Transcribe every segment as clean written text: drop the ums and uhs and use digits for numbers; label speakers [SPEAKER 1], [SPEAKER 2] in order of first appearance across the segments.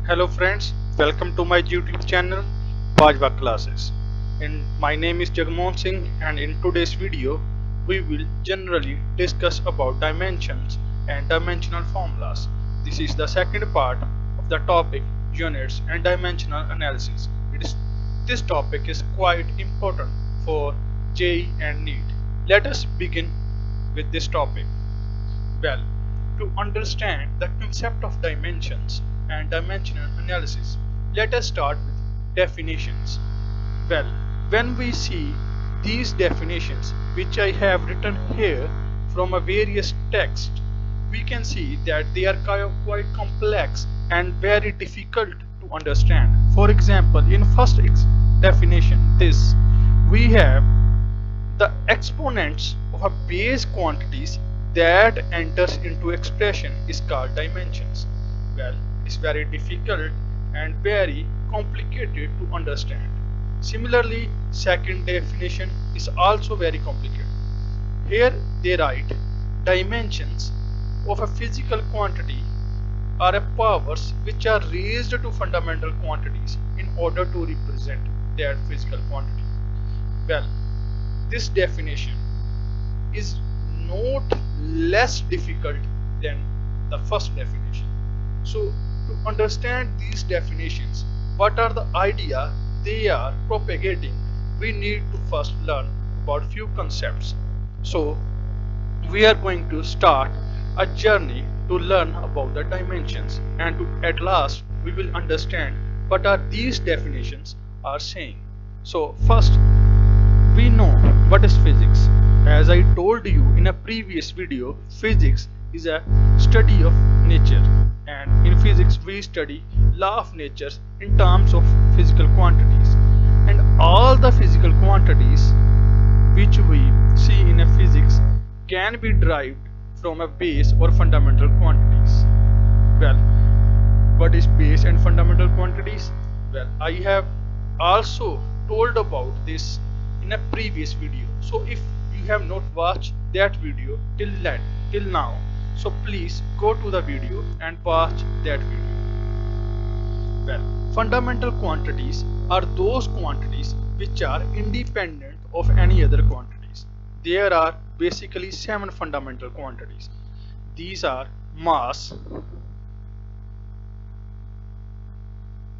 [SPEAKER 1] Hello friends, welcome to my YouTube channel Bajwa Classes. My name is Jagmohan Singh, and in today's video we will generally discuss about dimensions and dimensional formulas. This is the second part of the topic units and dimensional analysis. This topic is quite important for JEE and NEET. Let us begin with this topic. Well, to understand the concept of dimensions and dimensional analysis, let us start with definitions. Well, when we see these definitions, which I have written here from a various texts, we can see that they are quite complex and very difficult to understand. For example, in first definition, we have the exponents of a base quantities that enters into expression is called dimensions. Well, it's very difficult and very complicated to understand. Similarly, second definition is also very complicated. Here they write dimensions of a physical quantity are a powers which are raised to fundamental quantities in order to represent that physical quantity. Well, this definition is not less difficult than the first definition. So, to understand these definitions, what are the idea they are propagating, we need to first learn about few concepts. So, we are going to start a journey to learn about the dimensions, and at last we will understand what are these definitions are saying. So, first, we know what is physics. As I told you in a previous video, physics is a study of nature, and in physics we study law of nature in terms of physical quantities, and all the physical quantities which we see in a physics can be derived from a base or fundamental quantities. Well, what is base and fundamental quantities? Well, I have also told about this in a previous video. So if you have not watched that video till now, so please go to the video and watch that video. Well, fundamental quantities are those quantities which are independent of any other quantities. There are basically 7 fundamental quantities. These are mass,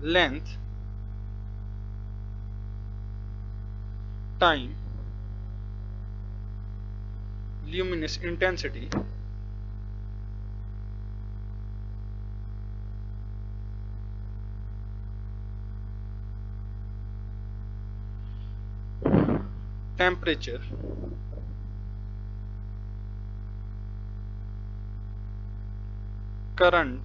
[SPEAKER 1] length, time, luminous intensity, temperature, current,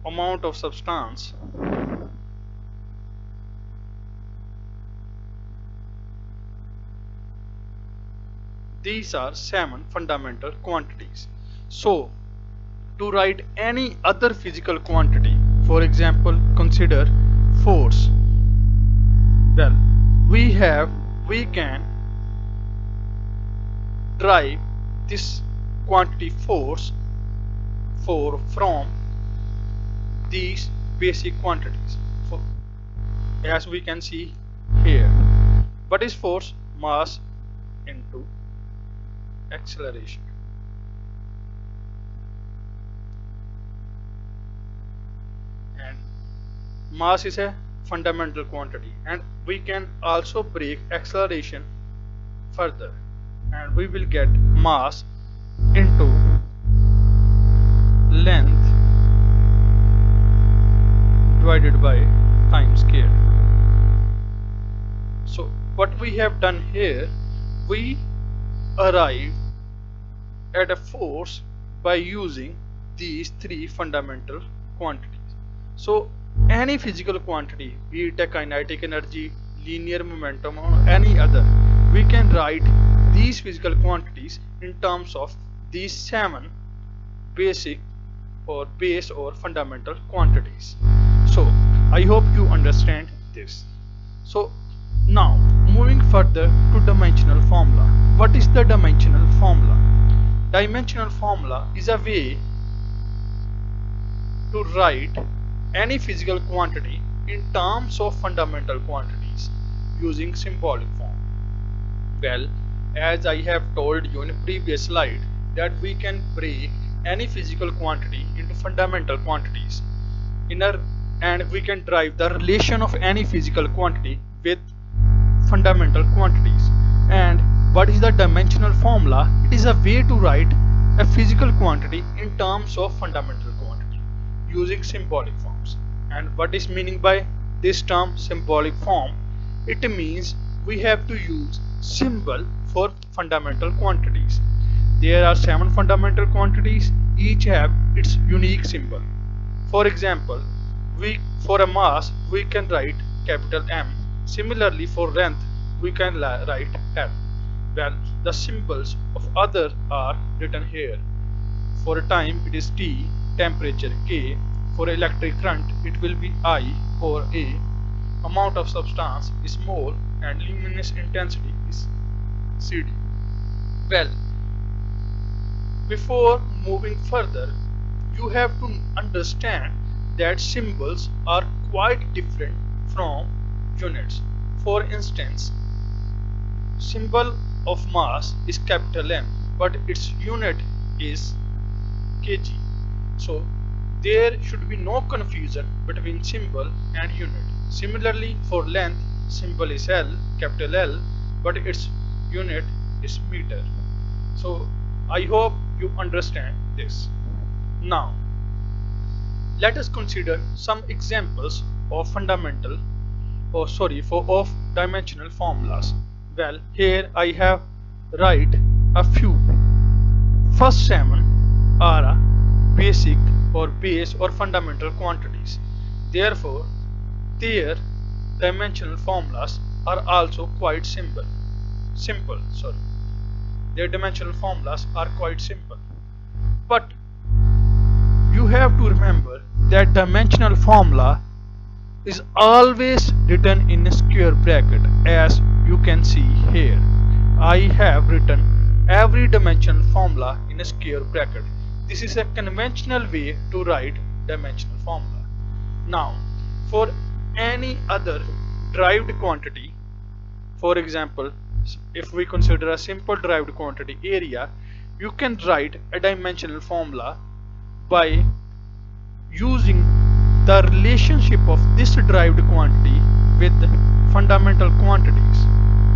[SPEAKER 1] amount of substance, these are 7 fundamental quantities. So, to write any other physical quantity, for example, consider force. Well, we can derive this quantity force from these basic quantities. As we can see here, what is force? Mass into acceleration. And mass is a fundamental quantity, and we can also break acceleration further, and we will get mass into length divided by time squared. So what we have done here, we arrive at a force by using these 3 fundamental quantities. So any physical quantity, be it a kinetic energy, linear momentum, or any other, we can write these physical quantities in terms of these 7 basic or base or fundamental quantities. So I hope you understand this. So now moving further to dimensional formula. What is the dimensional formula? Dimensional formula is a way to write any physical quantity in terms of fundamental quantities using symbolic form? Well, as I have told you in a previous slide that we can break any physical quantity into fundamental quantities inner and we can derive the relation of any physical quantity with fundamental quantities. And what is the dimensional formula? It is a way to write a physical quantity in terms of fundamental quantity using symbolic forms. And what is meaning by this term symbolic form? It means we have to use symbol for fundamental quantities. There are 7 fundamental quantities, each have its unique symbol. For example, for a mass we can write capital M. Similarly, for length we can write L. Well, the symbols of other are written here. For time it is T, temperature K. For electric current it will be I or A. Amount of substance is mole and luminous intensity is CD. Well, before moving further, you have to understand that symbols are quite different from units. For instance, symbol of mass is capital M, but its unit is kg. So there should be no confusion between symbol and unit. Similarly, for length, symbol is L, capital L, but its unit is meter. So I hope you understand this. Now, let us consider some examples of of dimensional formulas. Well, here I have write a few. First 7 are basic or base or fundamental quantities. Therefore, their dimensional formulas are also quite simple. Their dimensional formulas are quite simple. But you have to remember that dimensional formula is always written in a square bracket, as you can see here. I have written every dimensional formula in a square bracket. This is a conventional way to write dimensional formula. Now, for any other derived quantity, for example, if we consider a simple derived quantity area, you can write a dimensional formula by using the relationship of this derived quantity with fundamental quantities.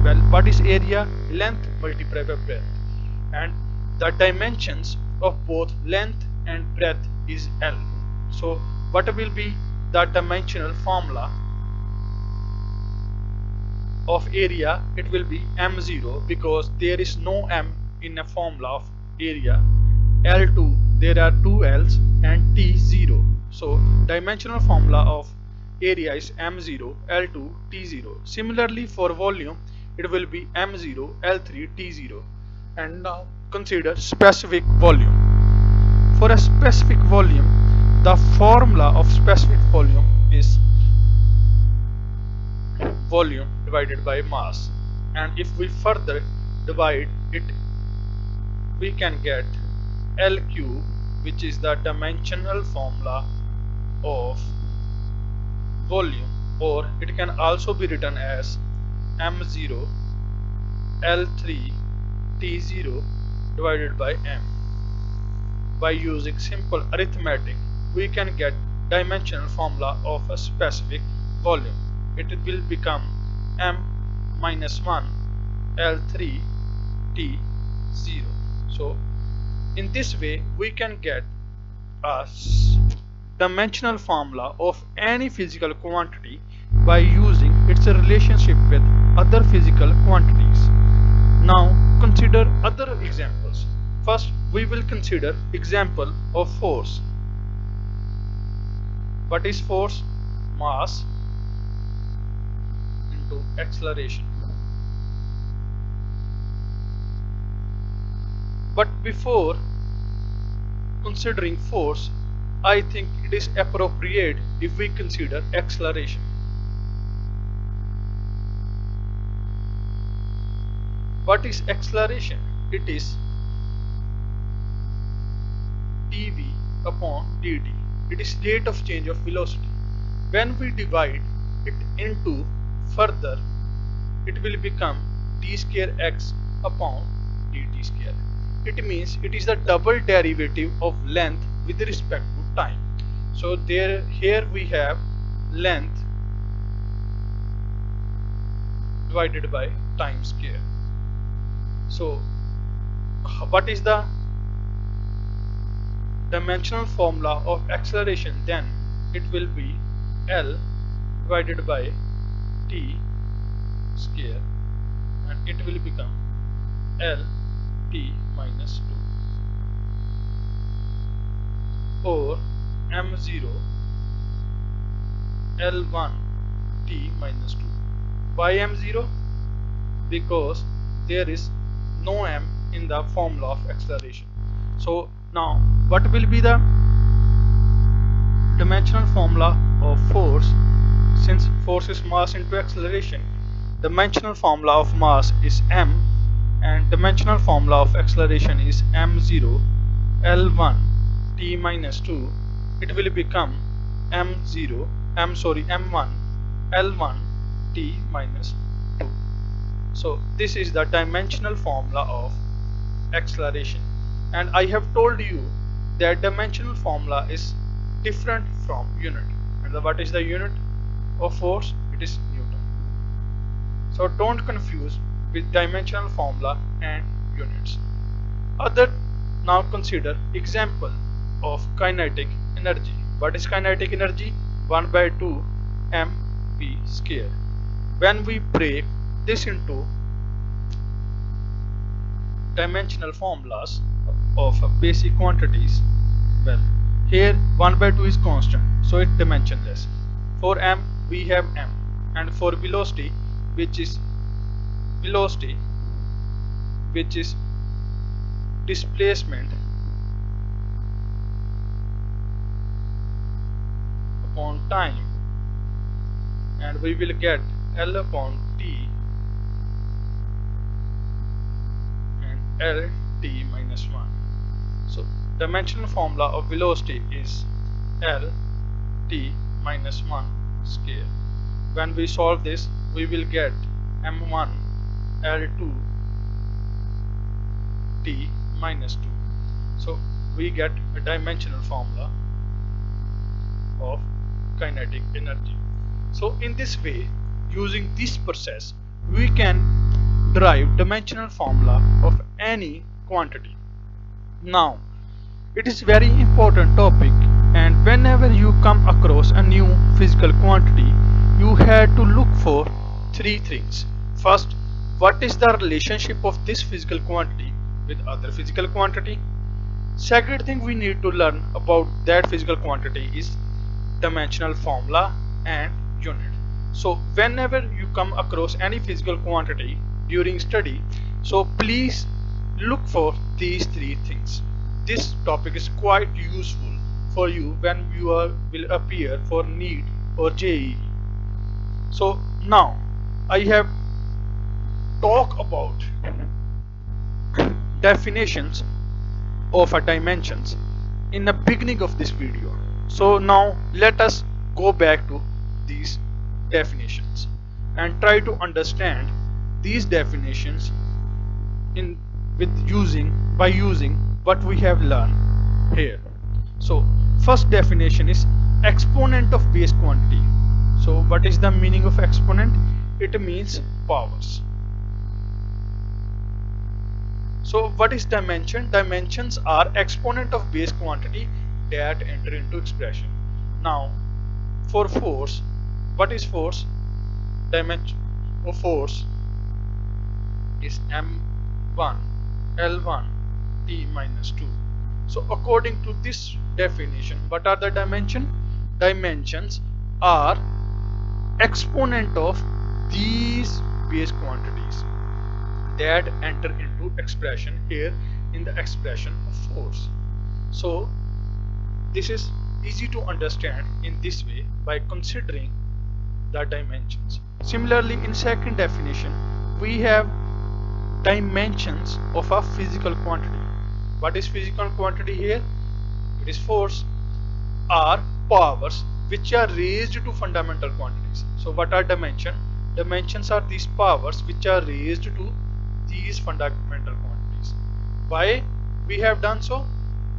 [SPEAKER 1] Well, what is area? Length multiplied by breadth, and the dimensions of both length and breadth is L. So what will be the dimensional formula of area? It will be m0, because there is no m in a formula of area. L2, there are two L's, and T0. So dimensional formula of area is m0, L2, T0. Similarly, for volume it will be m0, L3, T0. And now consider specific volume. For a specific volume, the formula of specific volume is volume divided by mass, and if we further divide it, we can get LQ, which is the dimensional formula of volume, or it can also be written as m0 L3 T0 divided by m. By using simple arithmetic, we can get dimensional formula of a specific volume. It will become m minus 1 L3 T0. So in this way we can get a dimensional formula of any physical quantity by using its relationship with other physical quantities. Now consider other examples. First, we will consider example of force. What is force? Mass into acceleration. But before considering force, I think it is appropriate if we consider acceleration. What is acceleration? It is dv upon dt. it is rate of change of velocity. When we divide it into further, it will become d square x upon dt square. It means it is the double derivative of length with respect to time. So here we have length divided by time square. So what is the dimensional formula of acceleration? Then it will be L divided by t square, and it will become L t minus 2 or m0 L1 t minus 2. Why m0? Because there is no m in the formula of acceleration. So now what will be the dimensional formula of force? Since force is mass into acceleration, dimensional formula of mass is m, and dimensional formula of acceleration is m0 L1 t minus 2. It will become m1 L1 t minus 2. So this is the dimensional formula of acceleration, and I have told you that dimensional formula is different from unit. And what is the unit of force? It is Newton. So don't confuse with dimensional formula and units. Now consider example of kinetic energy. What is kinetic energy? 1 by 2 mv square. When we break this into dimensional formulas of basic quantities, well, here 1 by 2 is constant, so it dimensionless. For m we have m, and for velocity, which is displacement upon time, and we will get L upon t and L t minus 1. So dimensional formula of velocity is L t minus 1 square. When we solve this, we will get m1 L2 t minus 2. So we get a dimensional formula of kinetic energy. So in this way, using this process, we can derive dimensional formula of any quantity. Now, it is very important topic, and whenever you come across a new physical quantity, you have to look for three things. First, what is the relationship of this physical quantity with other physical quantity? Second thing we need to learn about that physical quantity is dimensional formula and unit. So whenever you come across any physical quantity during study, so please look for these three things. This topic is quite useful for you when you will appear for NEET or JEE. So now I have talked about definitions of a dimensions in the beginning of this video. So now let us go back to these definitions and try to understand these definitions by using what we have learned here. So first definition is exponent of base quantity. So what is the meaning of exponent? It means powers. So what is dimension? Dimensions are exponent of base quantity that enter into expression. Now for force, what is force? Dimension of force is m1 L1 t minus 2. So according to this definition, what are the dimension? Dimensions are exponent of these base quantities that enter into expression here in the expression of force. So this is easy to understand in this way by considering the dimensions. Similarly, in second definition, we have dimensions of a physical quantity. What is physical quantity here? It is force. are powers which are raised to fundamental quantities. So what are dimension? Dimensions are these powers which are raised to these fundamental quantities. Why we have done so?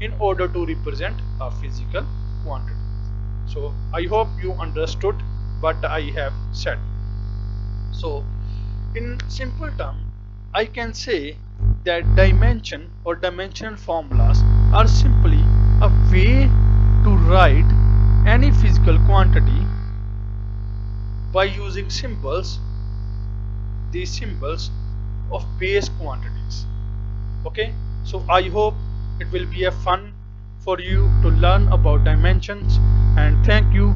[SPEAKER 1] In order to represent a physical quantity. So I hope you understood what I have said. So in simple term, I can say that dimension or dimensional formulas are simply a way to write any physical quantity by using symbols, these symbols of base quantities. Okay, so I hope it will be a fun for you to learn about dimensions, and thank you